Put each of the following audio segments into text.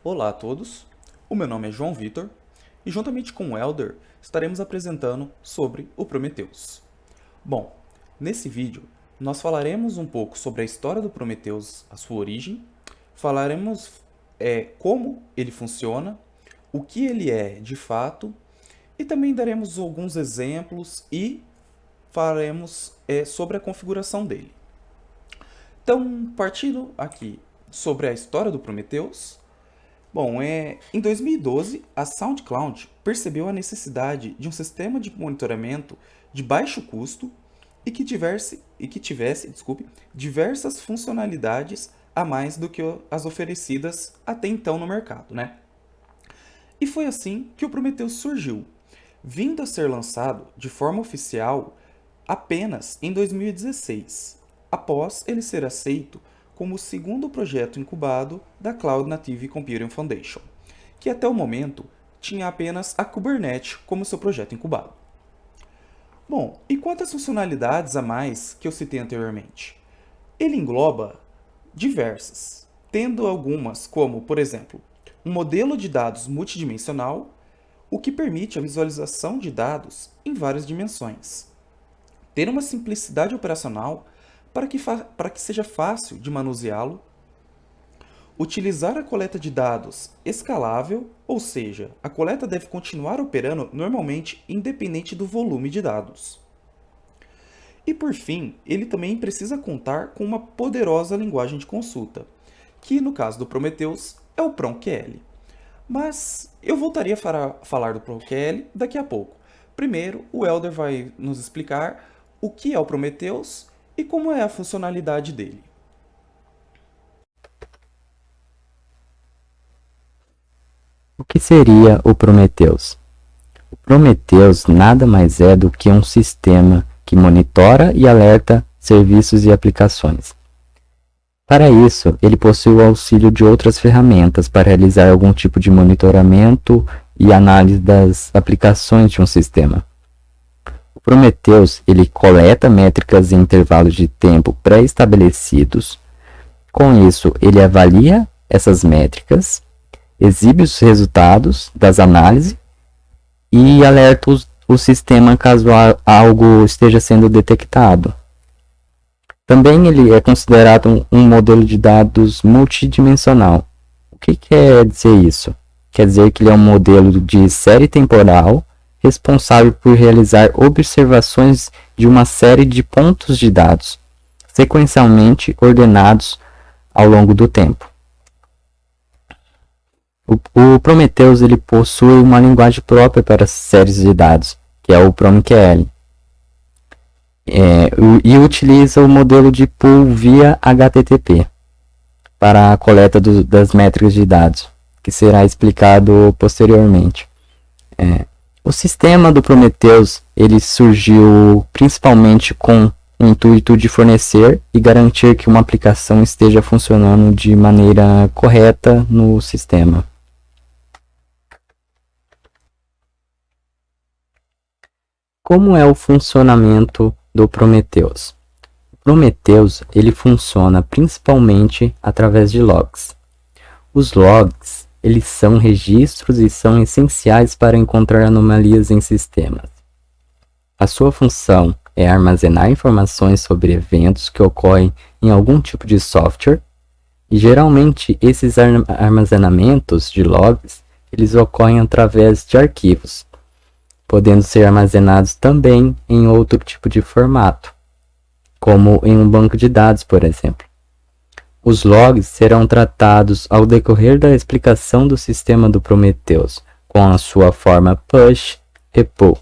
Olá a todos, o meu nome é João Vitor e juntamente com o Elder estaremos apresentando sobre o Prometheus. Bom, nesse vídeo nós falaremos um pouco sobre a história do Prometheus, a sua origem, falaremos como ele funciona, o que ele é de fato e também daremos alguns exemplos e falaremos sobre a configuração dele. Então, partindo aqui sobre a história do Prometheus. Bom, em 2012, a SoundCloud percebeu a necessidade de um sistema de monitoramento de baixo custo e que tivesse, diversas funcionalidades a mais do que as oferecidas até então no mercado, né? E foi assim que o Prometheus surgiu, vindo a ser lançado de forma oficial apenas em 2016, após ele ser aceito como o segundo projeto incubado da Cloud Native Computing Foundation, que até o momento tinha apenas a Kubernetes como seu projeto incubado. Bom, e quantas funcionalidades a mais que eu citei anteriormente? Ele engloba diversas, tendo algumas como, por exemplo, um modelo de dados multidimensional, o que permite a visualização de dados em várias dimensões, ter uma simplicidade operacional para que seja fácil de manuseá-lo, utilizar a coleta de dados escalável, ou seja, a coleta deve continuar operando normalmente independente do volume de dados. E por fim, ele também precisa contar com uma poderosa linguagem de consulta, que no caso do Prometheus é o PromQL. Mas eu voltaria a falar do PromQL daqui a pouco. Primeiro, o Elder vai nos explicar o que é o Prometheus e como é a funcionalidade dele. O que seria o Prometheus? O Prometheus nada mais é do que um sistema que monitora e alerta serviços e aplicações. Para isso, ele possui o auxílio de outras ferramentas para realizar algum tipo de monitoramento e análise das aplicações de um sistema. O Prometheus ele coleta métricas em intervalos de tempo pré-estabelecidos. Com isso, ele avalia essas métricas, exibe os resultados das análises e alerta o sistema caso algo esteja sendo detectado. Também ele é considerado um modelo de dados multidimensional. O que quer dizer isso? Quer dizer que ele é um modelo de série temporal responsável por realizar observações de uma série de pontos de dados, sequencialmente ordenados ao longo do tempo. O Prometheus ele possui uma linguagem própria para séries de dados, que é o PromQL, e utiliza o modelo de pool via HTTP para a coleta das métricas de dados, que será explicado posteriormente. O sistema do Prometheus ele surgiu principalmente com o intuito de fornecer e garantir que uma aplicação esteja funcionando de maneira correta no sistema. Como é o funcionamento do Prometheus? O Prometheus ele funciona principalmente através de logs. Os logs eles são registros e são essenciais para encontrar anomalias em sistemas. A sua função é armazenar informações sobre eventos que ocorrem em algum tipo de software, e geralmente esses armazenamentos de logs eles ocorrem através de arquivos, podendo ser armazenados também em outro tipo de formato, como em um banco de dados, por exemplo. Os logs serão tratados ao decorrer da explicação do sistema do Prometheus, com a sua forma push e pull.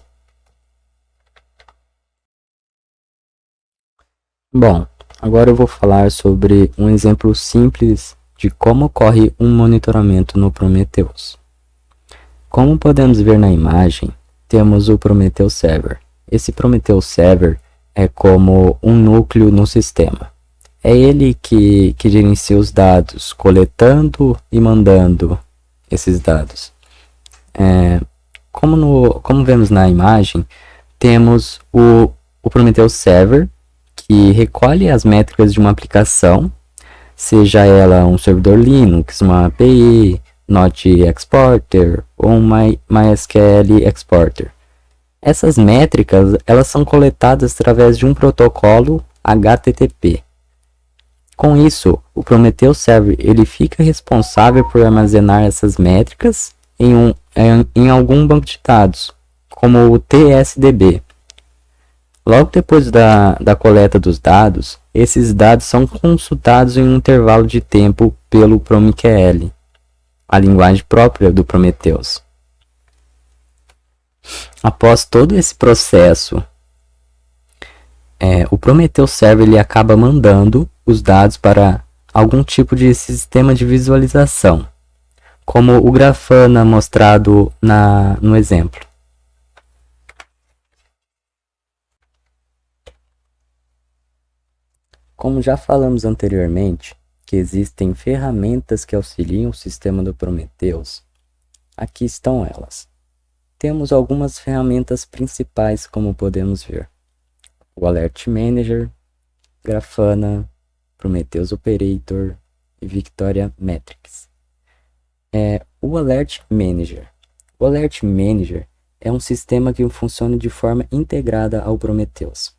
Bom, agora eu vou falar sobre um exemplo simples de como ocorre um monitoramento no Prometheus. Como podemos ver na imagem, temos o Prometheus Server. Esse Prometheus Server é como um núcleo no sistema. É ele que gerencia os dados, coletando e mandando esses dados. Como vemos na imagem, temos o Prometheus Server, que recolhe as métricas de uma aplicação, seja ela um servidor Linux, uma API, Not Exporter ou um MySQL Exporter. Essas métricas elas são coletadas através de um protocolo HTTP. Com isso, o Prometheus Server ele fica responsável por armazenar essas métricas em algum banco de dados, como o TSDB. Logo depois da coleta dos dados, esses dados são consultados em um intervalo de tempo pelo PromQL, a linguagem própria do Prometheus. Após todo esse processo, o Prometheus Server ele acaba mandando os dados para algum tipo de sistema de visualização, como o Grafana mostrado no exemplo. Como já falamos anteriormente, que existem ferramentas que auxiliam o sistema do Prometheus, aqui estão elas. Temos algumas ferramentas principais, como podemos ver. O Alert Manager, Grafana, Prometheus Operator e Victoria Metrics. O Alert Manager. O Alert Manager é um sistema que funciona de forma integrada ao Prometheus.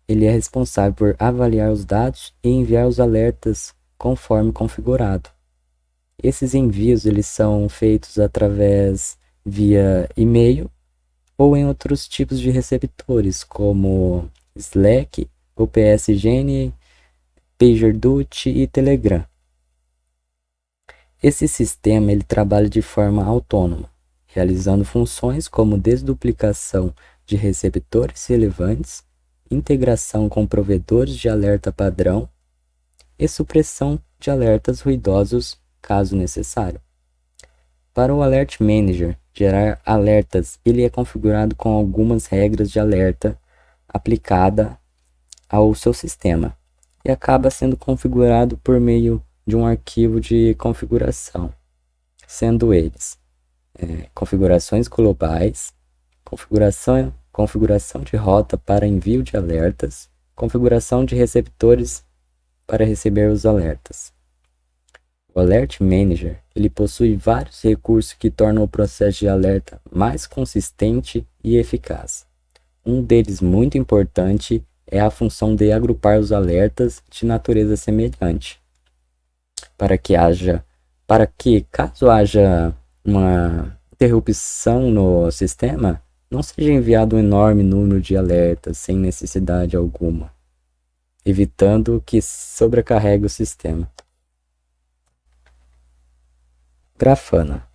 Ele é responsável por avaliar os dados e enviar os alertas conforme configurado. Esses envios eles são feitos via e-mail ou em outros tipos de receptores, como Slack, OPSGN, PagerDuty e Telegram. Esse sistema ele trabalha de forma autônoma, realizando funções como desduplicação de receptores relevantes, integração com provedores de alerta padrão e supressão de alertas ruidosos, caso necessário. Para o Alert Manager gerar alertas, ele é configurado com algumas regras de alerta aplicada ao seu sistema e acaba sendo configurado por meio de um arquivo de configuração, sendo eles configurações globais, configuração de rota para envio de alertas, configuração de receptores para receber os alertas. O Alert Manager ele possui vários recursos que tornam o processo de alerta mais consistente e eficaz. Um deles muito importante é a função de agrupar os alertas de natureza semelhante, para que caso haja uma interrupção no sistema, não seja enviado um enorme número de alertas sem necessidade alguma, evitando que sobrecarregue o sistema. Grafana.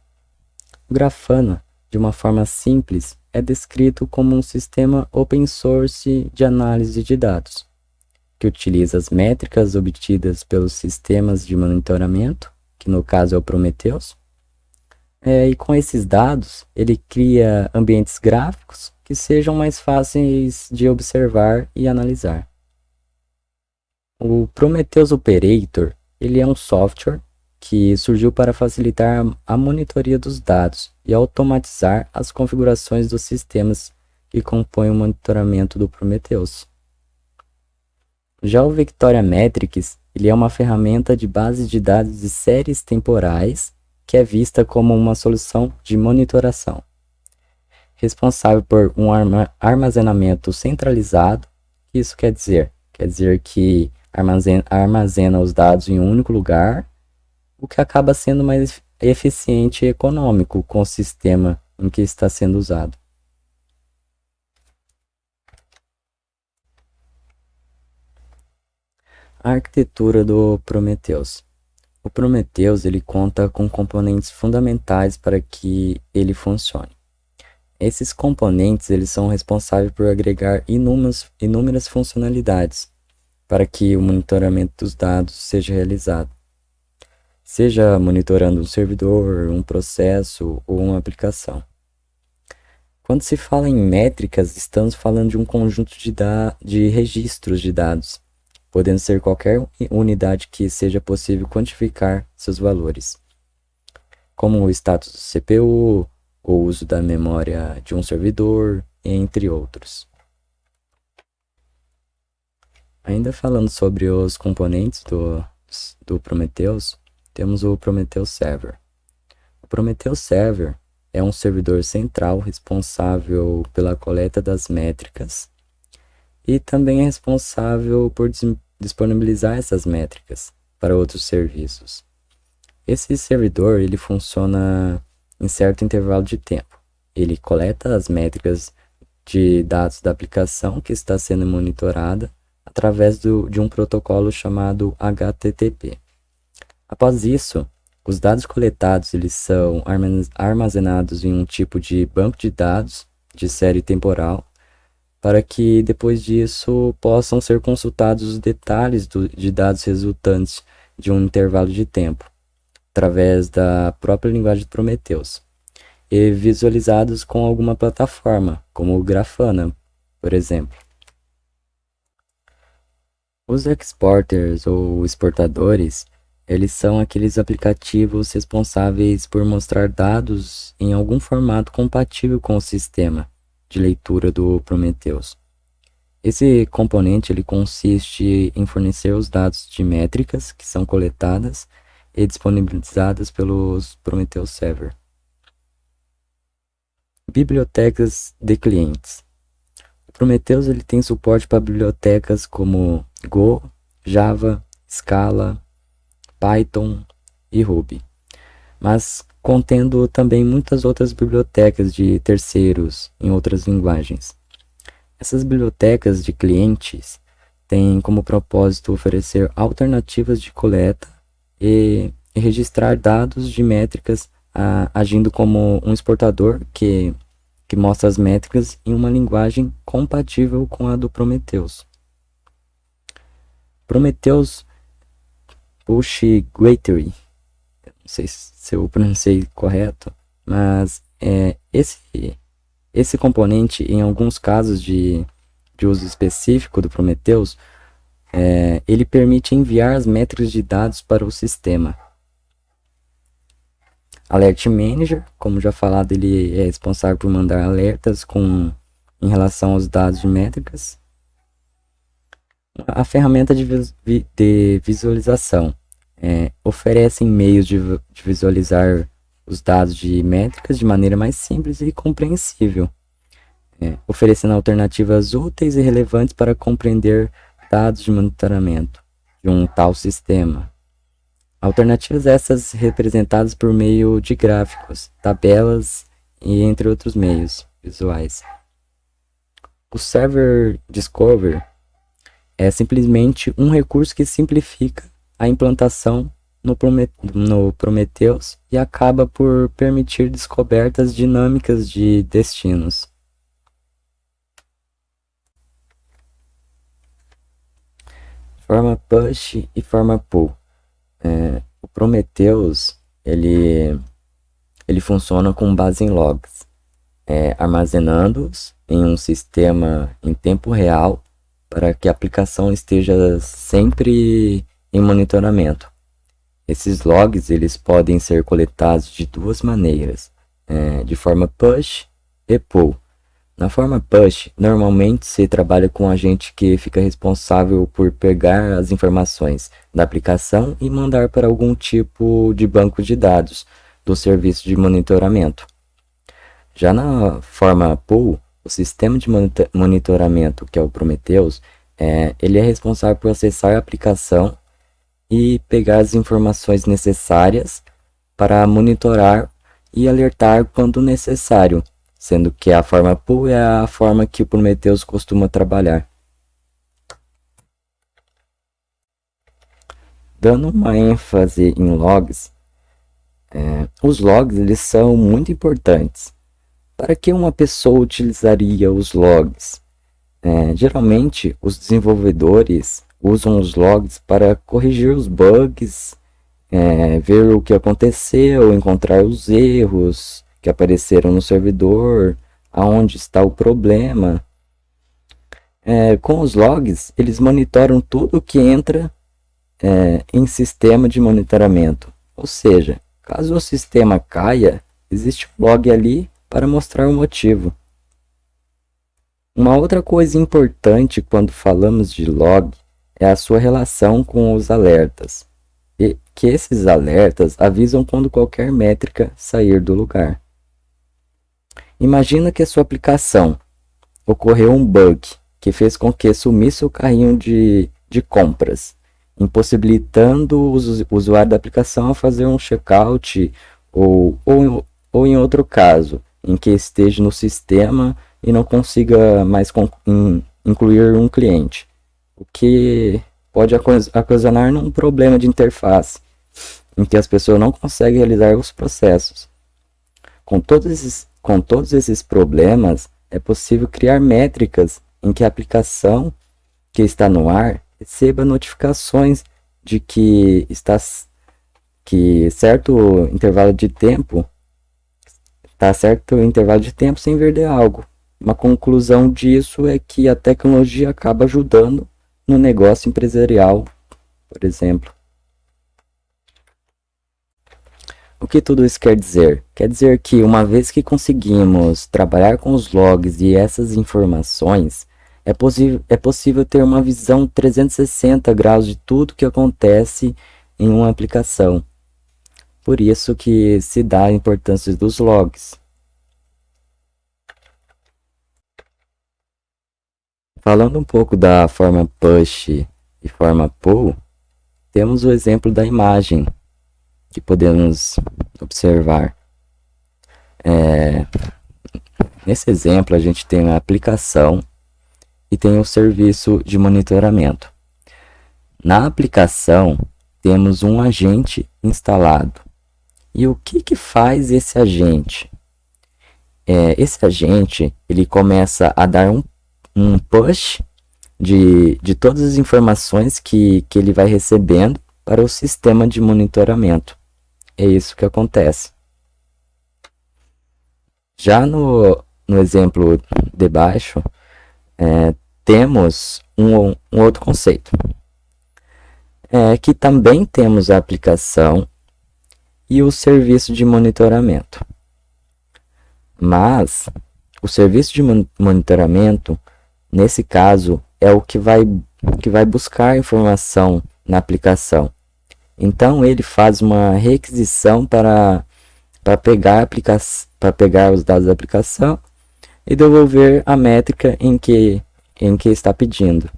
O Grafana, de uma forma simples, é descrito como um sistema open source de análise de dados, que utiliza as métricas obtidas pelos sistemas de monitoramento, que no caso é o Prometheus, e com esses dados ele cria ambientes gráficos que sejam mais fáceis de observar e analisar. O Prometheus Operator ele é um software que surgiu para facilitar a monitoria dos dados e automatizar as configurações dos sistemas que compõem o monitoramento do Prometheus. Já o Victoria Metrics ele é uma ferramenta de base de dados de séries temporais que é vista como uma solução de monitoração, responsável por um armazenamento centralizado. Isso quer dizer que armazena os dados em um único lugar, o que acaba sendo mais eficiente e econômico com o sistema em que está sendo usado. A arquitetura do Prometheus. O Prometheus ele conta com componentes fundamentais para que ele funcione. Esses componentes eles são responsáveis por agregar inúmeras funcionalidades para que o monitoramento dos dados seja realizado, seja monitorando um servidor, um processo ou uma aplicação. Quando se fala em métricas, estamos falando de um conjunto de registros de dados, podendo ser qualquer unidade que seja possível quantificar seus valores, como o status do CPU, o uso da memória de um servidor, entre outros. Ainda falando sobre os componentes do Prometheus, temos o Prometheus Server. Prometheus Server é um servidor central responsável pela coleta das métricas e também é responsável por disponibilizar essas métricas para outros serviços. Esse servidor ele funciona em certo intervalo de tempo. Ele coleta as métricas de dados da aplicação que está sendo monitorada através de um protocolo chamado HTTP. Após isso, os dados coletados eles são armazenados em um tipo de banco de dados de série temporal, para que depois disso possam ser consultados os detalhes de dados resultantes de um intervalo de tempo, através da própria linguagem de Prometheus, e visualizados com alguma plataforma, como o Grafana, por exemplo. Os exporters ou exportadores, eles são aqueles aplicativos responsáveis por mostrar dados em algum formato compatível com o sistema de leitura do Prometheus. Esse componente ele consiste em fornecer os dados de métricas que são coletadas e disponibilizadas pelos Prometheus Server. Bibliotecas de clientes. O Prometheus ele tem suporte para bibliotecas como Go, Java, Scala, Python e Ruby, mas contendo também muitas outras bibliotecas de terceiros em outras linguagens. Essas bibliotecas de clientes têm como propósito oferecer alternativas de coleta e registrar dados de métricas agindo como um exportador que mostra as métricas em uma linguagem compatível com a do Prometheus. Prometheus Pushguitry, não sei se eu pronunciei correto, mas esse componente, em alguns casos de uso específico do Prometheus, ele permite enviar as métricas de dados para o sistema. Alert Manager, como já falado, ele é responsável por mandar alertas em relação aos dados de métricas. A ferramenta de visualização oferece meios de visualizar os dados de métricas de maneira mais simples e compreensível, oferecendo alternativas úteis e relevantes para compreender dados de monitoramento de um tal sistema. Alternativas essas representadas por meio de gráficos, tabelas e entre outros meios visuais. O Server Discover é simplesmente um recurso que simplifica a implantação no Prometheus e acaba por permitir descobertas dinâmicas de destinos. Forma push e forma pull. O Prometheus ele funciona com base em logs, armazenando-os em um sistema em tempo real para que a aplicação esteja sempre em monitoramento. Esses logs eles podem ser coletados de duas maneiras, de forma push e pull. Na forma push, normalmente se trabalha com um agente que fica responsável por pegar as informações da aplicação e mandar para algum tipo de banco de dados do serviço de monitoramento. Já na forma pull, o sistema de monitoramento, que é o Prometheus, ele é responsável por acessar a aplicação e pegar as informações necessárias para monitorar e alertar quando necessário, sendo que a forma pull é a forma que o Prometheus costuma trabalhar. Dando uma ênfase em logs, os logs eles são muito importantes. Para que uma pessoa utilizaria os logs? Geralmente, os desenvolvedores usam os logs para corrigir os bugs, ver o que aconteceu, encontrar os erros que apareceram no servidor, aonde está o problema. Com os logs, eles monitoram tudo que entra em sistema de monitoramento. Ou seja, caso o sistema caia, existe um log ali para mostrar o motivo. Uma outra coisa importante quando falamos de log é a sua relação com os alertas. que esses alertas avisam quando qualquer métrica sair do lugar. Imagina que a sua aplicação ocorreu um bug que fez com que sumisse o carrinho de compras, impossibilitando o usuário da aplicação a fazer um checkout ou em outro caso, em que esteja no sistema e não consiga mais incluir um cliente, o que pode ocasionar um problema de interface, em que as pessoas não conseguem realizar os processos. Com todos esses problemas, é possível criar métricas em que a aplicação que está no ar receba notificações de que certo intervalo de tempo sem vender algo. Uma conclusão disso é que a tecnologia acaba ajudando no negócio empresarial, por exemplo. O que tudo isso quer dizer? Quer dizer que uma vez que conseguimos trabalhar com os logs e essas informações, é possível ter uma visão 360 graus de tudo que acontece em uma aplicação. Por isso que se dá a importância dos logs. Falando um pouco da forma push e forma pull, temos o exemplo da imagem que podemos observar. Nesse exemplo, a gente tem a aplicação e tem o serviço de monitoramento. Na aplicação, temos um agente instalado. E o que faz esse agente? Esse agente ele começa a dar um push de todas as informações que ele vai recebendo para o sistema de monitoramento. É isso que acontece. Já no exemplo de baixo, temos um outro conceito. Que também temos a aplicação e o serviço de monitoramento. Mas o serviço de monitoramento, nesse caso, é o que vai buscar informação na aplicação. Então ele faz uma requisição para pegar os dados da aplicação e devolver a métrica em que está pedindo.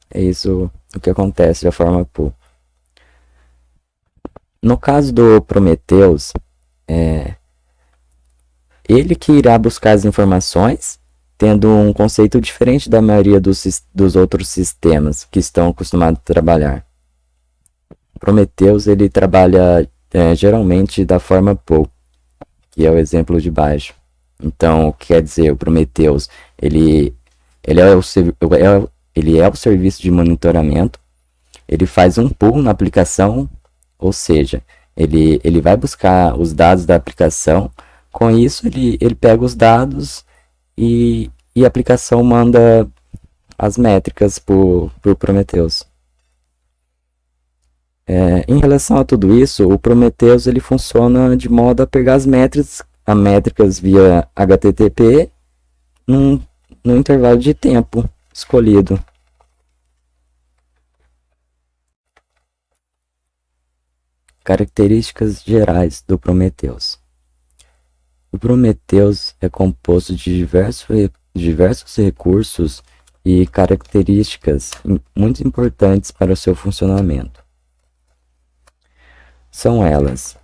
É isso o que acontece da forma pull. No caso do Prometheus, ele que irá buscar as informações, tendo um conceito diferente da maioria dos outros sistemas que estão acostumados a trabalhar. Prometheus ele trabalha geralmente da forma pull, que é o exemplo de baixo. Então, o que quer dizer? O Prometheus ele é o serviço de monitoramento. Ele faz um pull na aplicação, ou seja, ele vai buscar os dados da aplicação. Com isso, ele pega os dados e a aplicação manda as métricas para o Prometheus. Em relação a tudo isso, o Prometheus ele funciona de modo a pegar as métricas via HTTP num intervalo de tempo escolhido. Características gerais do Prometheus. O Prometheus é composto de diversos recursos e características muito importantes para o seu funcionamento. São elas: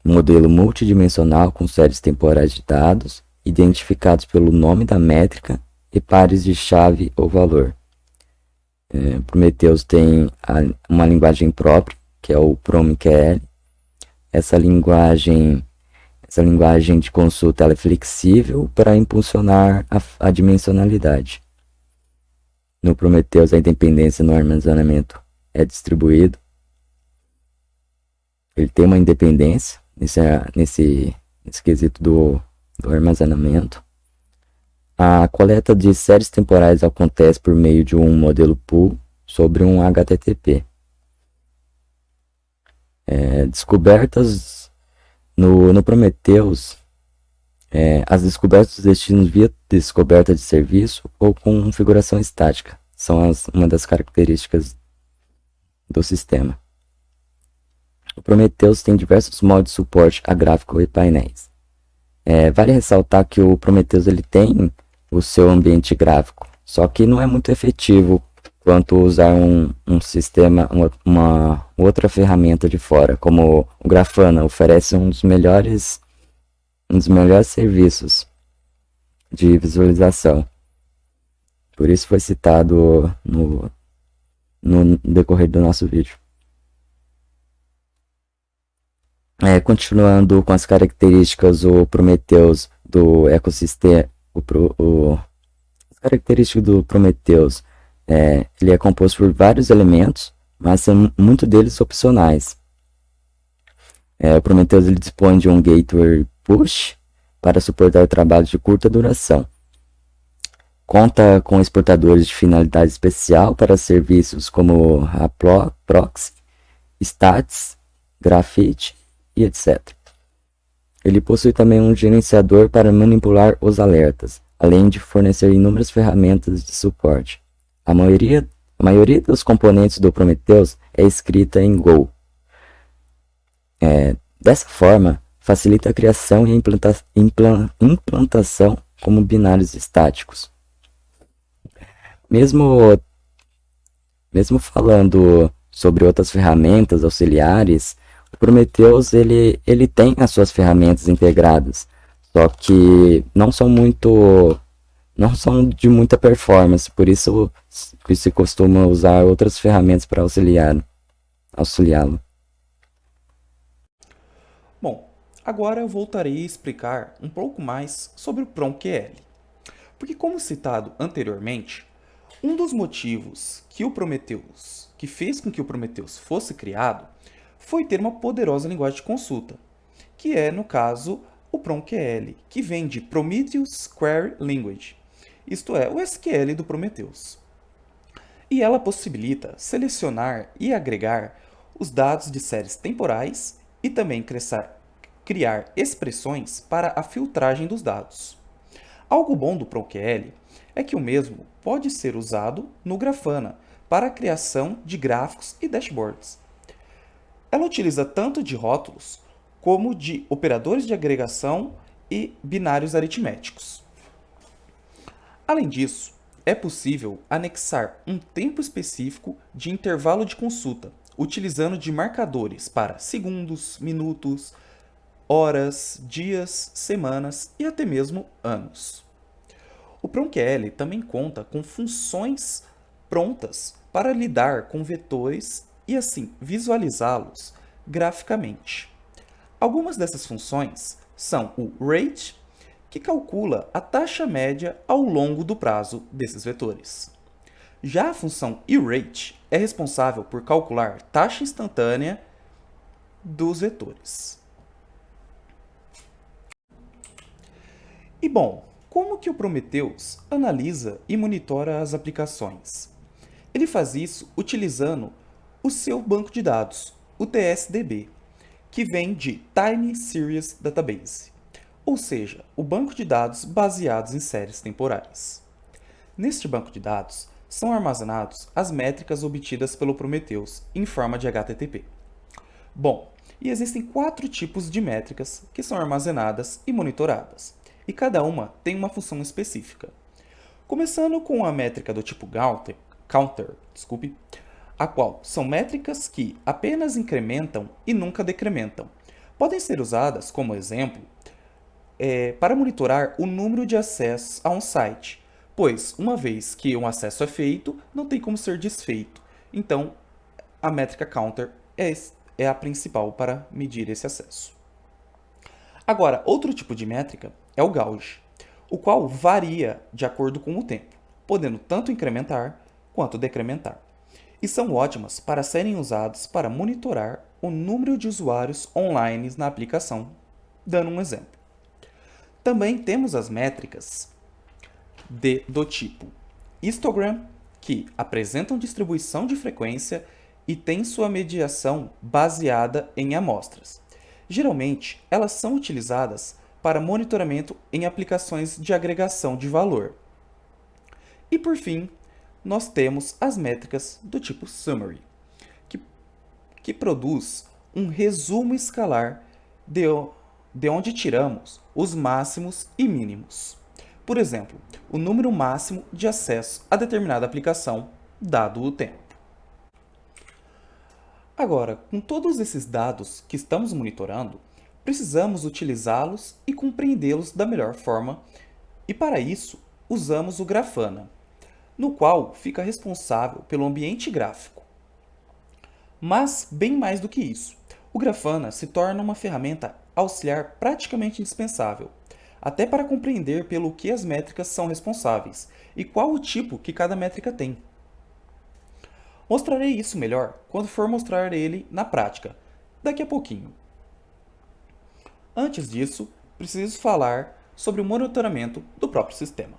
modelo multidimensional com séries temporais de dados, identificados pelo nome da métrica e pares de chave ou valor. Prometheus tem uma linguagem própria, que é o PromQL. Essa linguagem de consulta ela é flexível para impulsionar a dimensionalidade. No Prometheus, a independência no armazenamento é distribuído. Ele tem uma independência nesse quesito do armazenamento. A coleta de séries temporais acontece por meio de um modelo pool sobre um HTTP. Descobertas no Prometheus, as descobertas dos destinos via descoberta de serviço ou com configuração estática são uma das características do sistema. O Prometheus tem diversos modos de suporte a gráfico e painéis. Vale ressaltar que o Prometheus ele tem o seu ambiente gráfico, só que não é muito efetivo quanto usar um sistema, uma outra ferramenta de fora, como o Grafana oferece um dos melhores serviços de visualização. Por isso foi citado no decorrer do nosso vídeo. Continuando com as características, o Prometheus do ecossistema, as características do Prometheus, ele é composto por vários elementos, mas são muito deles opcionais. O Prometheus ele dispõe de um gateway push para suportar trabalhos de curta duração. Conta com exportadores de finalidade especial para serviços como a Proxy, Stats, Graphite e etc. Ele possui também um gerenciador para manipular os alertas, além de fornecer inúmeras ferramentas de suporte. A maioria dos componentes do Prometheus é escrita em Go. Dessa forma, facilita a criação e a implantação como binários estáticos. Mesmo falando sobre outras ferramentas auxiliares, o Prometheus ele tem as suas ferramentas integradas, só que não são de muita performance, por isso se costuma usar outras ferramentas para auxiliá-lo. Bom, agora eu voltarei a explicar um pouco mais sobre o PromQL. Porque, como citado anteriormente, um dos motivos que fez com que o Prometheus fosse criado foi ter uma poderosa linguagem de consulta, que é, no caso, o PromQL, que vem de Prometheus Query Language, isto é, o SQL do Prometheus. E ela possibilita selecionar e agregar os dados de séries temporais e também criar expressões para a filtragem dos dados. Algo bom do PromQL é que o mesmo pode ser usado no Grafana para a criação de gráficos e dashboards. Ela utiliza tanto de rótulos como de operadores de agregação e binários aritméticos. Além disso, é possível anexar um tempo específico de intervalo de consulta, utilizando de marcadores para segundos, minutos, horas, dias, semanas e até mesmo anos. O PromQL também conta com funções prontas para lidar com vetores e assim visualizá-los graficamente. Algumas dessas funções são o rate, que calcula a taxa média ao longo do prazo desses vetores. Já a função erate é responsável por calcular taxa instantânea dos vetores. E bom, como que o Prometheus analisa e monitora as aplicações? Ele faz isso utilizando o seu banco de dados, o TSDB, que vem de Time Series Database, ou seja, o banco de dados baseados em séries temporais. Neste banco de dados são armazenados as métricas obtidas pelo Prometheus em forma de HTTP. Bom, e existem 4 tipos de métricas que são armazenadas e monitoradas, e cada uma tem uma função específica. Começando com a métrica do tipo counter, a qual são métricas que apenas incrementam e nunca decrementam. Podem ser usadas como exemplo para monitorar o número de acessos a um site, pois uma vez que um acesso é feito, não tem como ser desfeito. Então, a métrica counter é a principal para medir esse acesso. Agora, outro tipo de métrica é o gauge, o qual varia de acordo com o tempo, podendo tanto incrementar quanto decrementar. E são ótimas para serem usadas para monitorar o número de usuários online na aplicação, dando um exemplo. Também temos as métricas do tipo histogram, que apresentam distribuição de frequência e têm sua mediação baseada em amostras. Geralmente, elas são utilizadas para monitoramento em aplicações de agregação de valor. E por fim, nós temos as métricas do tipo summary, que que produz um resumo escalar de onde tiramos os máximos e mínimos. Por exemplo, o número máximo de acesso a determinada aplicação, dado o tempo. Agora, com todos esses dados que estamos monitorando, precisamos utilizá-los e compreendê-los da melhor forma, e para isso usamos o Grafana, no qual fica responsável pelo ambiente gráfico. Mas, bem mais do que isso, o Grafana se torna uma ferramenta auxiliar praticamente indispensável, até para compreender pelo que as métricas são responsáveis e qual o tipo que cada métrica tem. Mostrarei isso melhor quando for mostrar ele na prática, daqui a pouquinho. Antes disso, preciso falar sobre o monitoramento do próprio sistema.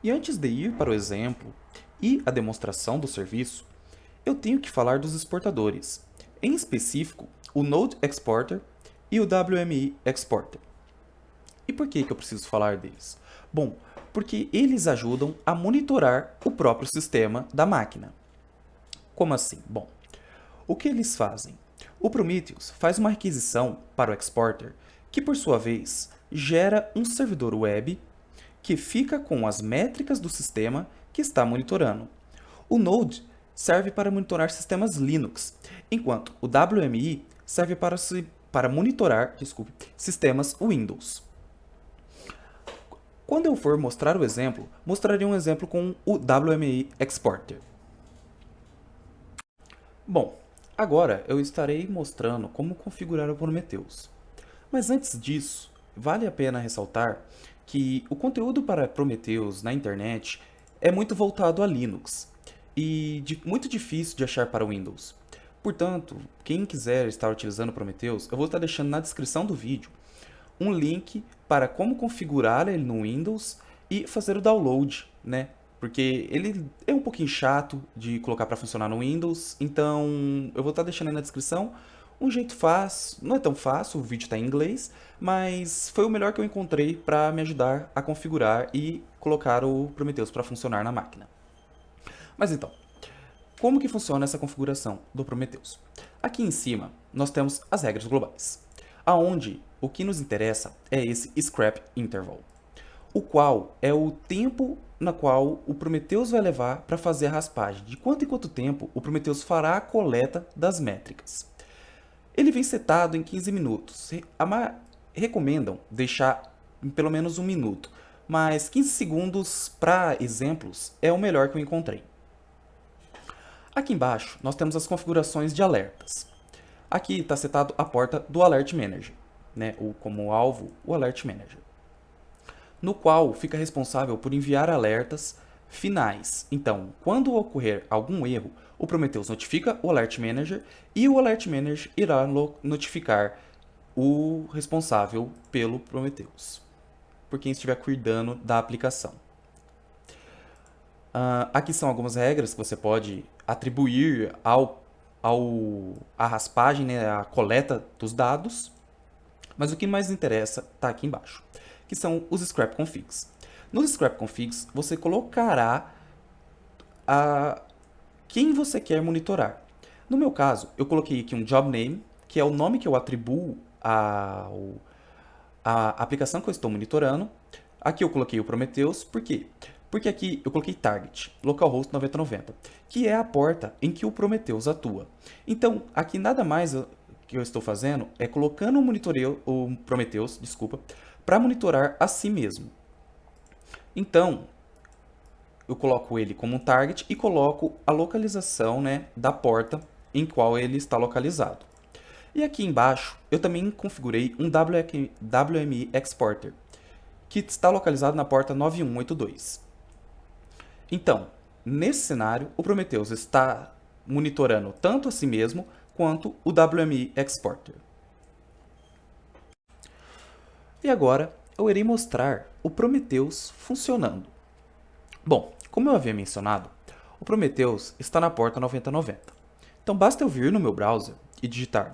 E antes de ir para o exemplo e a demonstração do serviço, eu tenho que falar dos exportadores, em específico o Node Exporter e o WMI Exporter. E por que eu preciso falar deles? Bom, porque eles ajudam a monitorar o próprio sistema da máquina. Como assim? Bom, o que eles fazem? O Prometheus faz uma requisição para o Exporter, que por sua vez gera um servidor web que fica com as métricas do sistema que está monitorando. O Node serve para monitorar sistemas Linux, enquanto o WMI serve para monitorar sistemas Windows. Quando eu for mostrar o exemplo, mostrarei um exemplo com o WMI Exporter. Bom, agora eu estarei mostrando como configurar o Prometheus. Mas antes disso, vale a pena ressaltar que o conteúdo para Prometheus na internet é muito voltado a Linux e muito difícil de achar para Windows. Portanto, quem quiser estar utilizando Prometheus, eu vou estar deixando na descrição do vídeo um link para como configurar ele no Windows e fazer o download, né? Porque ele é um pouquinho chato de colocar para funcionar no Windows, então eu vou estar deixando aí na descrição um jeito fácil, não é tão fácil, o vídeo está em inglês, mas foi o melhor que eu encontrei para me ajudar a configurar e colocar o Prometheus para funcionar na máquina. Mas então, como que funciona essa configuração do Prometheus? Aqui em cima nós temos as regras globais, aonde o que nos interessa é esse scrap interval, o qual é o tempo na qual o Prometheus vai levar para fazer a raspagem, de quanto em quanto tempo o Prometheus fará a coleta das métricas. Ele vem setado em 15 minutos, recomendam deixar em pelo menos 1 minuto, mas 15 segundos para exemplos é o melhor que eu encontrei. Aqui embaixo nós temos as configurações de alertas. Aqui está setado a porta do Alert Manager, né? Como alvo o Alert Manager, no qual fica responsável por enviar alertas finais. Então, quando ocorrer algum erro, o Prometheus notifica o Alert Manager e o Alert Manager irá notificar o responsável pelo Prometheus, por quem estiver cuidando da aplicação. Aqui são algumas regras que você pode atribuir à raspagem, né, à coleta dos dados, mas o que mais interessa está aqui embaixo, que são os scrap configs. Nos scrap configs, você colocará quem você quer monitorar. No meu caso, eu coloquei aqui um job name, que é o nome que eu atribuo à aplicação que eu estou monitorando. Aqui eu coloquei o Prometheus, por quê? Porque aqui eu coloquei target, localhost 9090, que é a porta em que o Prometheus atua. Então, aqui nada mais que eu estou fazendo é colocando o Prometheus, para monitorar a si mesmo. Então, eu coloco ele como um target e coloco a localização, né, da porta em qual ele está localizado. E aqui embaixo, eu também configurei um WMI Exporter, que está localizado na porta 9182. Então, nesse cenário, o Prometheus está monitorando tanto a si mesmo quanto o WMI Exporter. E agora, eu irei mostrar o Prometheus funcionando. Bom, como eu havia mencionado, o Prometheus está na porta 9090. Então, basta eu vir no meu browser e digitar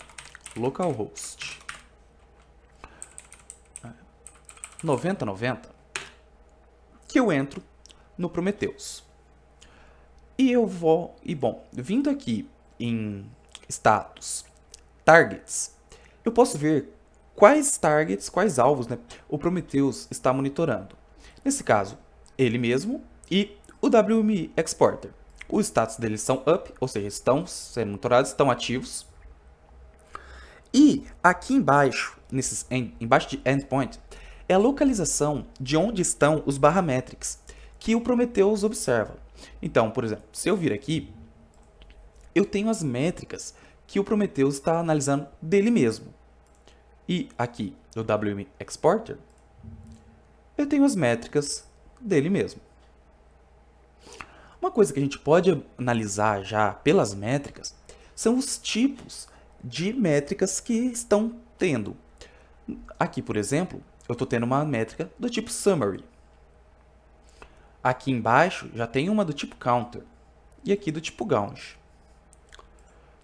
localhost 9090 que eu entro no Prometheus. E eu vou, vindo aqui em status, targets, eu posso ver quais targets, quais alvos, né, o Prometheus está monitorando. Nesse caso, ele mesmo e o WMI Exporter. Os status deles são up, ou seja, estão sendo monitorados, estão ativos. E aqui embaixo, embaixo de endpoint, é a localização de onde estão os metrics que o Prometheus observa. Então, por exemplo, se eu vir aqui, eu tenho as métricas que o Prometheus está analisando dele mesmo. E aqui no WM Exporter, eu tenho as métricas dele mesmo. Uma coisa que a gente pode analisar já pelas métricas são os tipos de métricas que estão tendo. Aqui, por exemplo, eu estou tendo uma métrica do tipo Summary. Aqui embaixo já tem uma do tipo Counter e aqui do tipo Gauge.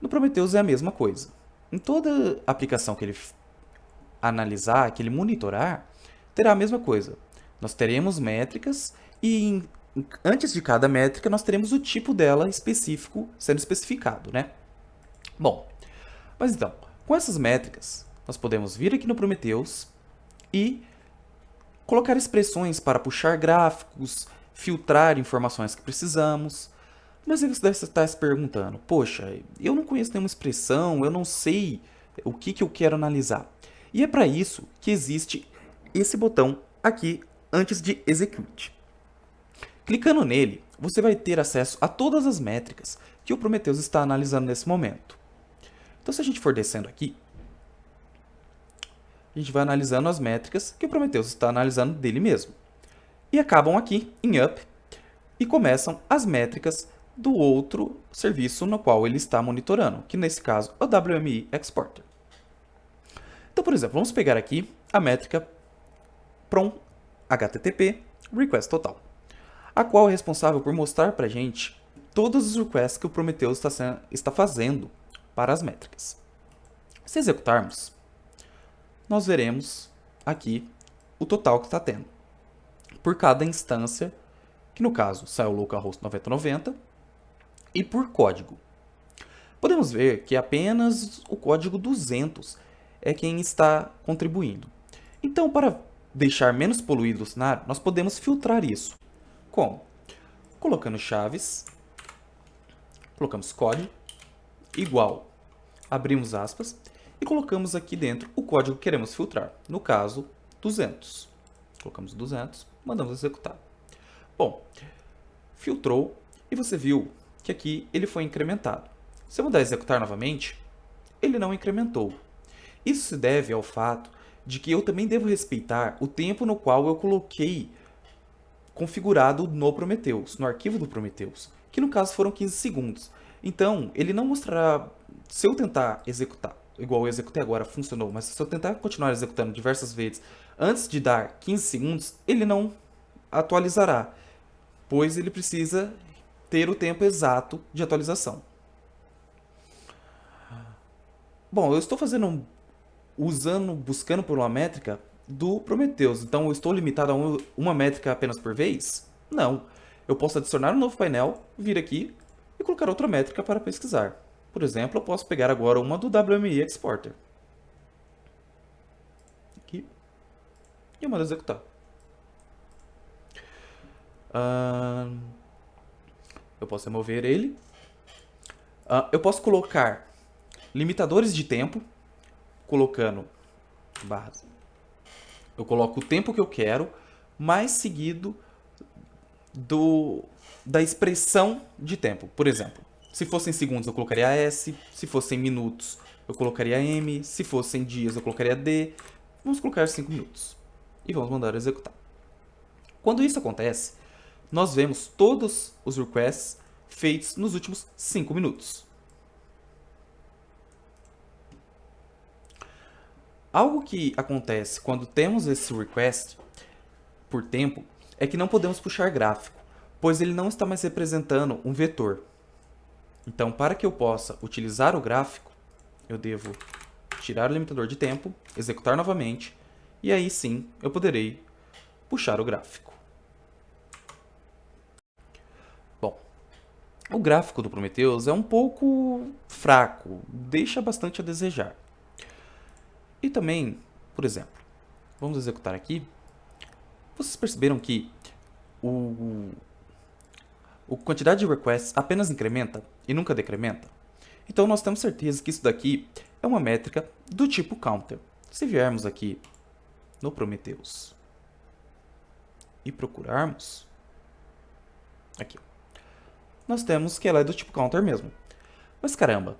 No Prometheus é a mesma coisa. Em toda aplicação que ele analisar, que ele monitorar, terá a mesma coisa. Nós teremos métricas e antes de cada métrica nós teremos o tipo dela específico sendo especificado, né? Bom, mas então, com essas métricas, nós podemos vir aqui no Prometheus e colocar expressões para puxar gráficos, filtrar informações que precisamos. Mas você deve estar se perguntando, poxa, eu não conheço nenhuma expressão, eu não sei o que eu quero analisar. E é para isso que existe esse botão aqui antes de Execute. Clicando nele, você vai ter acesso a todas as métricas que o Prometheus está analisando nesse momento. Então, se a gente for descendo aqui, a gente vai analisando as métricas que o Prometheus está analisando dele mesmo. E acabam aqui em Up e começam as métricas do outro serviço no qual ele está monitorando, que nesse caso é o WMI Exporter. Então, por exemplo, vamos pegar aqui a métrica Prom HTTP Request Total, a qual é responsável por mostrar para a gente todos os requests que o Prometheus está fazendo para as métricas. Se executarmos, nós veremos aqui o total que está tendo por cada instância, que no caso saiu localhost 9090, e por código. Podemos ver que apenas o código 200 é quem está contribuindo. Então, para deixar menos poluído o cenário, nós podemos filtrar isso. Como? Colocando chaves, colocamos código igual, abrimos aspas, e colocamos aqui dentro o código que queremos filtrar. No caso, 200. Colocamos 200, mandamos executar. Bom, filtrou e você viu que aqui ele foi incrementado. Se eu mandar executar novamente, ele não incrementou. Isso se deve ao fato de que eu também devo respeitar o tempo no qual eu coloquei configurado no Prometheus, no arquivo do Prometheus, que no caso foram 15 segundos. Então, ele não mostrará, se eu tentar executar, igual eu executei agora, funcionou, mas se eu tentar continuar executando diversas vezes antes de dar 15 segundos, ele não atualizará, pois ele precisa ter o tempo exato de atualização. Bom, eu estou buscando por uma métrica do Prometheus, então eu estou limitado a uma métrica apenas por vez? Não. Eu posso adicionar um novo painel, vir aqui e colocar outra métrica para pesquisar. Por exemplo, eu posso pegar agora uma do WMI Exporter. Aqui. E eu mando executar. Eu posso remover ele. Eu posso colocar limitadores de tempo, colocando barras. Eu coloco o tempo que eu quero, mais seguido da expressão de tempo. Por exemplo, se fossem segundos eu colocaria S, se fossem minutos eu colocaria M, se fossem dias eu colocaria D. Vamos colocar 5 minutos e vamos mandar executar. Quando isso acontece, nós vemos todos os requests feitos nos últimos 5 minutos. Algo que acontece quando temos esse request por tempo é que não podemos puxar gráfico, pois ele não está mais representando um vetor. Então, para que eu possa utilizar o gráfico, eu devo tirar o limitador de tempo, executar novamente, e aí sim eu poderei puxar o gráfico. Bom, o gráfico do Prometheus é um pouco fraco, deixa bastante a desejar. E também, por exemplo, vamos executar aqui. Vocês perceberam que a quantidade de requests apenas incrementa e nunca decrementa? Então nós temos certeza que isso daqui é uma métrica do tipo counter. Se viermos aqui no Prometheus e procurarmos, aqui, nós temos que ela é do tipo counter mesmo. Mas caramba,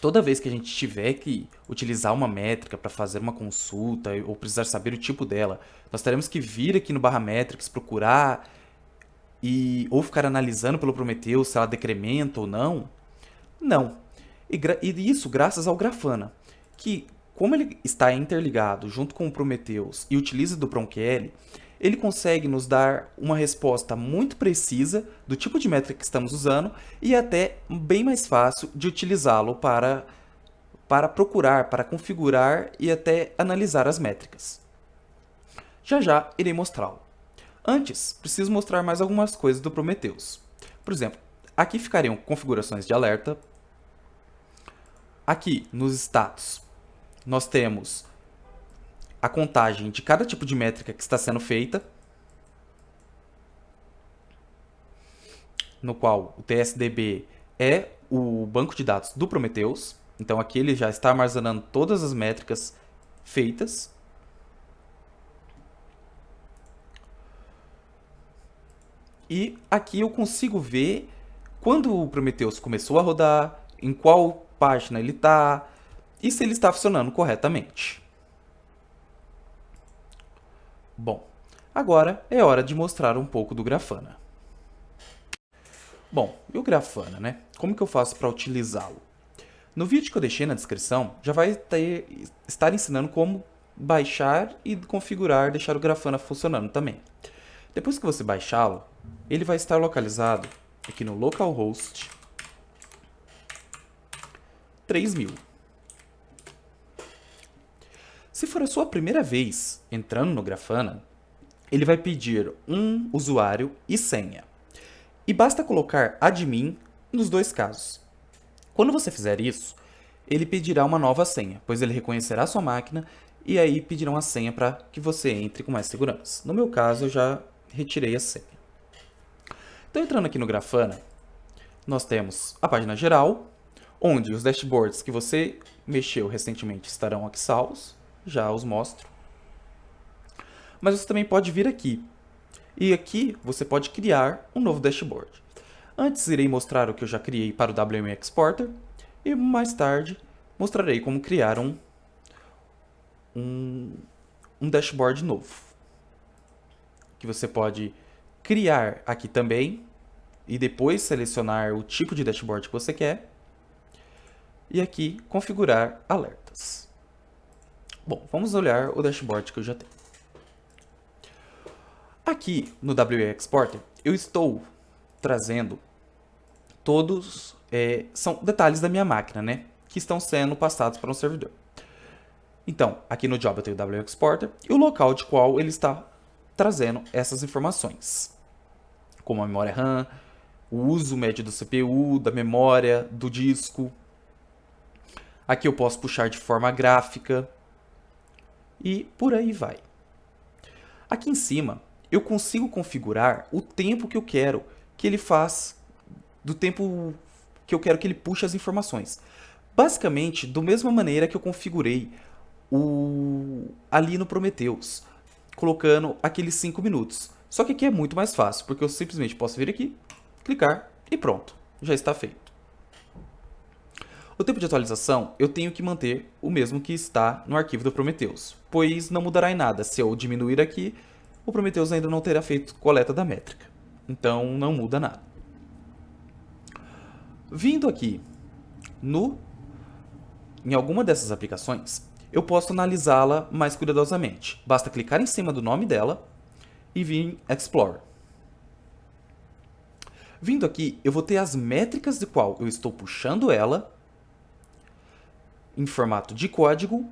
toda vez que a gente tiver que utilizar uma métrica para fazer uma consulta ou precisar saber o tipo dela, nós teremos que vir aqui no barra metrics, procurar ou ficar analisando pelo Prometheus se ela decrementa ou não? Não. E isso graças ao Grafana, que como ele está interligado junto com o Prometheus e utiliza do PromQL, ele consegue nos dar uma resposta muito precisa do tipo de métrica que estamos usando e até bem mais fácil de utilizá-lo para procurar, para configurar e até analisar as métricas. Já já irei mostrá-lo. Antes, preciso mostrar mais algumas coisas do Prometheus. Por exemplo, aqui ficariam configurações de alerta. Aqui, nos status, nós temos a contagem de cada tipo de métrica que está sendo feita, no qual o TSDB é o banco de dados do Prometheus. Então aqui ele já está armazenando todas as métricas feitas. E aqui eu consigo ver quando o Prometheus começou a rodar, em qual página ele está e se ele está funcionando corretamente. Bom, agora é hora de mostrar um pouco do Grafana. Bom, e o Grafana, né? Como que eu faço para utilizá-lo? No vídeo que eu deixei na descrição, já vai estar ensinando como baixar e configurar, deixar o Grafana funcionando também. Depois que você baixá-lo, ele vai estar localizado aqui no localhost 3000. Se for a sua primeira vez entrando no Grafana, ele vai pedir um usuário e senha. E basta colocar admin nos dois casos. Quando você fizer isso, ele pedirá uma nova senha, pois ele reconhecerá a sua máquina e aí pedirá uma senha para que você entre com mais segurança. No meu caso, eu já retirei a senha. Então, entrando aqui no Grafana, nós temos a página geral, onde os dashboards que você mexeu recentemente estarão aqui salvos, já os mostro. Mas você também pode vir aqui, e aqui você pode criar um novo dashboard. Antes irei mostrar o que eu já criei para o WM Exporter, e mais tarde mostrarei como criar um dashboard novo, que você pode criar aqui também, e depois selecionar o tipo de dashboard que você quer, e aqui configurar alertas. Bom, vamos olhar o dashboard que eu já tenho. Aqui no WE Exporter, eu estou trazendo todos, são detalhes da minha máquina, né? Que estão sendo passados para um servidor. Então, aqui no Job eu tenho o WE Exporter e o local de qual ele está trazendo essas informações. Como a memória RAM, o uso médio do CPU, da memória, do disco. Aqui eu posso puxar de forma gráfica. E por aí vai. Aqui em cima, eu consigo configurar o tempo que eu quero que ele faz, do tempo que eu quero que ele puxe as informações. Basicamente, da mesma maneira que eu configurei ali no Prometheus, colocando aqueles 5 minutos. Só que aqui é muito mais fácil, porque eu simplesmente posso vir aqui, clicar e pronto, já está feito. O tempo de atualização eu tenho que manter o mesmo que está no arquivo do Prometheus, pois não mudará em nada. Se eu diminuir aqui, o Prometheus ainda não terá feito coleta da métrica. Então não muda nada. Vindo aqui em alguma dessas aplicações, eu posso analisá-la mais cuidadosamente. Basta clicar em cima do nome dela e vir em Explorer. Vindo aqui, eu vou ter as métricas de qual eu estou puxando ela em formato de código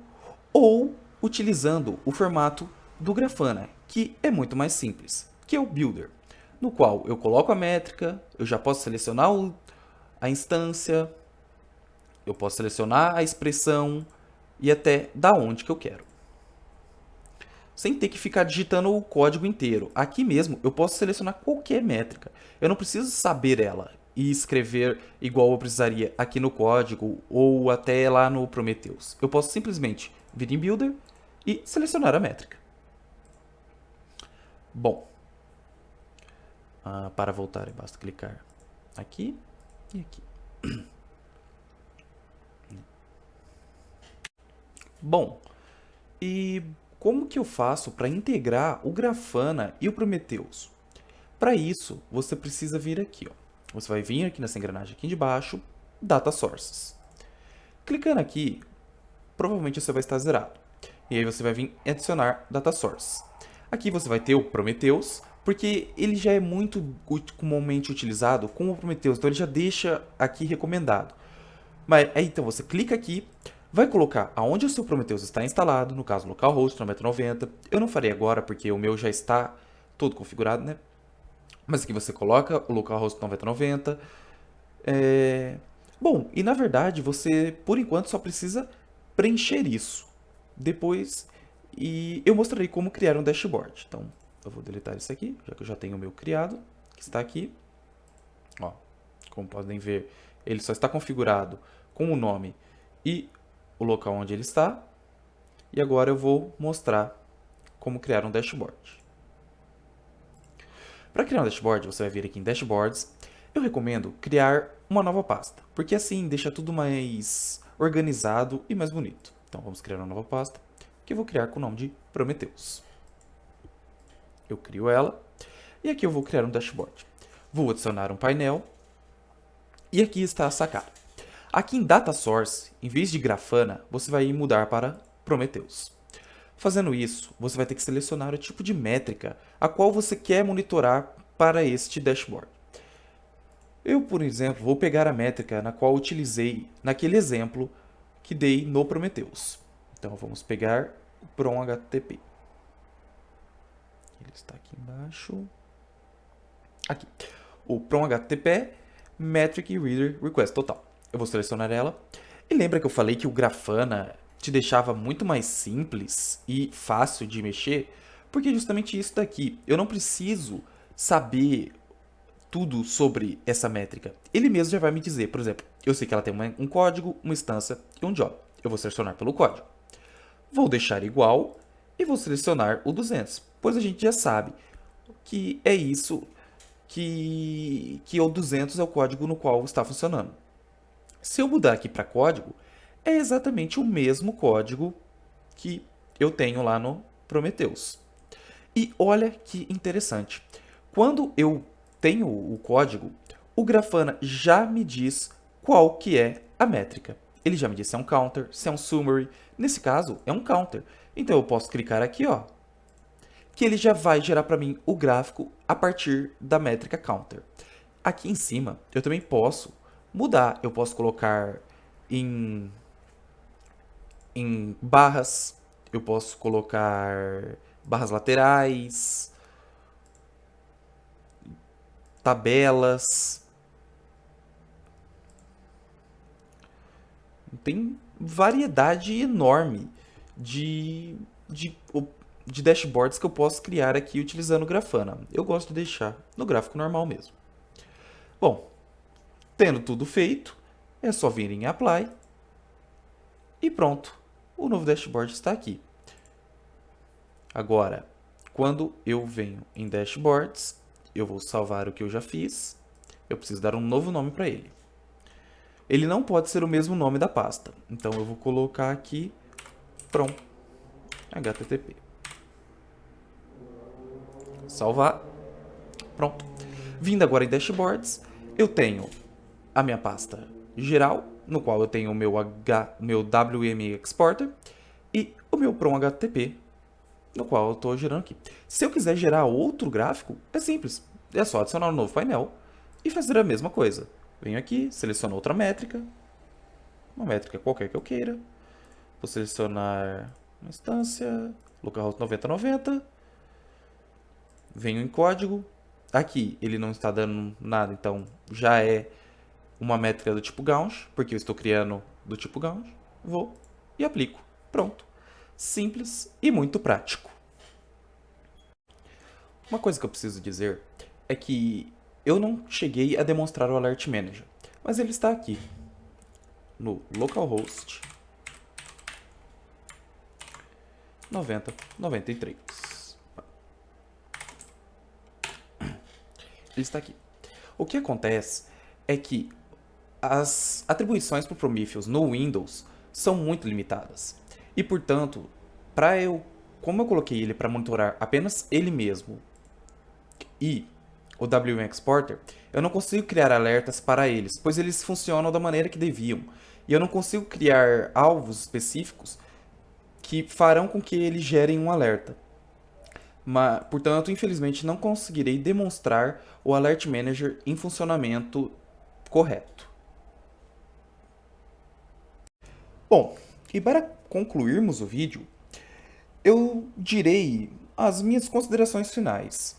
ou utilizando o formato do Grafana, que é muito mais simples, que é o Builder. no qual eu coloco a métrica, eu já posso selecionar a instância, eu posso selecionar a expressão e até da onde que eu quero. Sem ter que ficar digitando o código inteiro. Aqui mesmo eu posso selecionar qualquer métrica. Eu não preciso saber ela e escrever igual eu precisaria aqui no código ou até lá no Prometheus. Eu posso simplesmente vir em Builder e selecionar a métrica. Bom, para voltar basta clicar aqui e aqui. Bom, e como que eu faço para integrar o Grafana e o Prometheus? Para isso, você precisa vir aqui. Ó. Você vai vir aqui nessa engrenagem aqui de baixo, Data Sources. Clicando aqui, provavelmente você vai estar zerado. E aí você vai vir adicionar Data Sources. Aqui você vai ter o Prometheus, porque ele já é muito comumente utilizado com o Prometheus, então ele já deixa aqui recomendado. Mas aí então você clica aqui, vai colocar aonde o seu Prometheus está instalado, no caso localhost 9090. Eu não farei agora porque o meu já está todo configurado, né? Mas aqui você coloca o localhost 9090. Bom, e na verdade você por enquanto só precisa preencher isso. Depois eu mostrarei como criar um dashboard. Então eu vou deletar isso aqui, já que eu já tenho o meu criado, que está aqui. Ó, como podem ver, ele só está configurado com o nome e o local onde ele está. E agora eu vou mostrar como criar um dashboard. Para criar um dashboard, você vai vir aqui em Dashboards. Eu recomendo criar uma nova pasta, porque assim deixa tudo mais organizado e mais bonito. Então vamos criar uma nova pasta, que eu vou criar com o nome de Prometheus. Eu crio ela, e aqui eu vou criar um dashboard. Vou adicionar um painel, e aqui está a sacada. Aqui em Data Source, em vez de Grafana, você vai mudar para Prometheus. Fazendo isso, você vai ter que selecionar o tipo de métrica a qual você quer monitorar para este dashboard. Eu, por exemplo, vou pegar a métrica na qual utilizei naquele exemplo que dei no Prometheus. Então, vamos pegar o PromHTP. Ele está aqui embaixo. Aqui. O PromHTP Metric Reader Request Total. Eu vou selecionar ela. E lembra que eu falei que o Grafana te deixava muito mais simples e fácil de mexer? Porque é justamente isso daqui. Eu não preciso saber tudo sobre essa métrica. Ele mesmo já vai me dizer, por exemplo, eu sei que ela tem um código, uma instância e um job. Eu vou selecionar pelo código. Vou deixar igual e vou selecionar o 200, pois a gente já sabe que é isso que o 200 é o código no qual está funcionando. Se eu mudar aqui para código, é exatamente o mesmo código que eu tenho lá no Prometheus. E olha que interessante. Quando eu tenho o código, o Grafana já me diz qual que é a métrica. Ele já me diz se é um counter, se é um summary. Nesse caso, é um counter. Então eu posso clicar aqui, ó, que ele já vai gerar para mim o gráfico a partir da métrica counter. Aqui em cima, eu também posso mudar. Eu posso colocar em barras, eu posso colocar barras laterais, tabelas. Tem variedade enorme de dashboards que eu posso criar aqui utilizando o Grafana. Eu gosto de deixar no gráfico normal mesmo. Bom, tendo tudo feito, é só vir em Apply e pronto. O novo dashboard está aqui. Agora, quando eu venho em Dashboards, eu vou salvar o que eu já fiz. Eu preciso dar um novo nome para ele. Ele não pode ser o mesmo nome da pasta. Então eu vou colocar aqui PromHTTP. Salvar. Pronto. Vindo agora em Dashboards, eu tenho a minha pasta geral, no qual eu tenho o meu WM Exporter e o meu PromHTTP, no qual eu estou gerando aqui. Se eu quiser gerar outro gráfico, é simples. É só adicionar um novo painel e fazer a mesma coisa. Venho aqui, seleciono outra métrica, uma métrica qualquer que eu queira. Vou selecionar uma instância, localhost 9090. Venho em código Aqui ele não está dando nada, então já é uma métrica do tipo Gauge, porque eu estou criando do tipo Gauge. Vou e aplico. Pronto. Simples e muito prático. Uma coisa que eu preciso dizer é que eu não cheguei a demonstrar o Alert Manager, mas ele está aqui no localhost 9093. Ele está aqui. O que acontece é que as atribuições para o Prometheus no Windows são muito limitadas. E, portanto, como eu coloquei ele para monitorar apenas ele mesmo e o WM Exporter, eu não consigo criar alertas para eles, pois eles funcionam da maneira que deviam. E eu não consigo criar alvos específicos que farão com que eles gerem um alerta. Mas, portanto, infelizmente, não conseguirei demonstrar o Alert Manager em funcionamento correto. Bom, e para concluirmos o vídeo, eu direi as minhas considerações finais.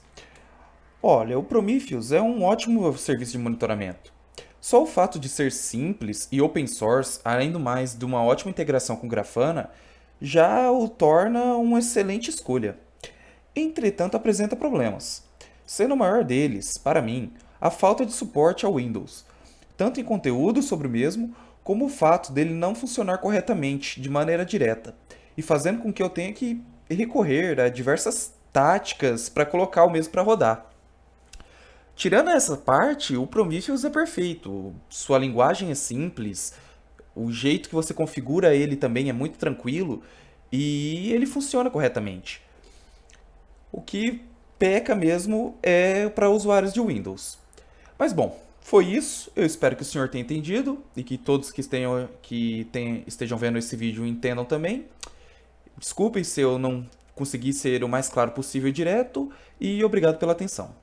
Olha, o Prometheus é um ótimo serviço de monitoramento. Só o fato de ser simples e open source, além do mais de uma ótima integração com Grafana, já o torna uma excelente escolha. Entretanto, apresenta problemas, sendo o maior deles, para mim, a falta de suporte ao Windows, tanto em conteúdo sobre o mesmo, como o fato dele não funcionar corretamente de maneira direta, e fazendo com que eu tenha que recorrer a diversas táticas para colocar o mesmo para rodar. Tirando essa parte, o Prometheus é perfeito. Sua linguagem é simples, o jeito que você configura ele também é muito tranquilo e ele funciona corretamente. O que peca mesmo é para usuários de Windows. Mas bom, foi isso. Eu espero que o senhor tenha entendido e que todos estejam vendo esse vídeo entendam também. Desculpem se eu não consegui ser o mais claro possível e direto, e obrigado pela atenção.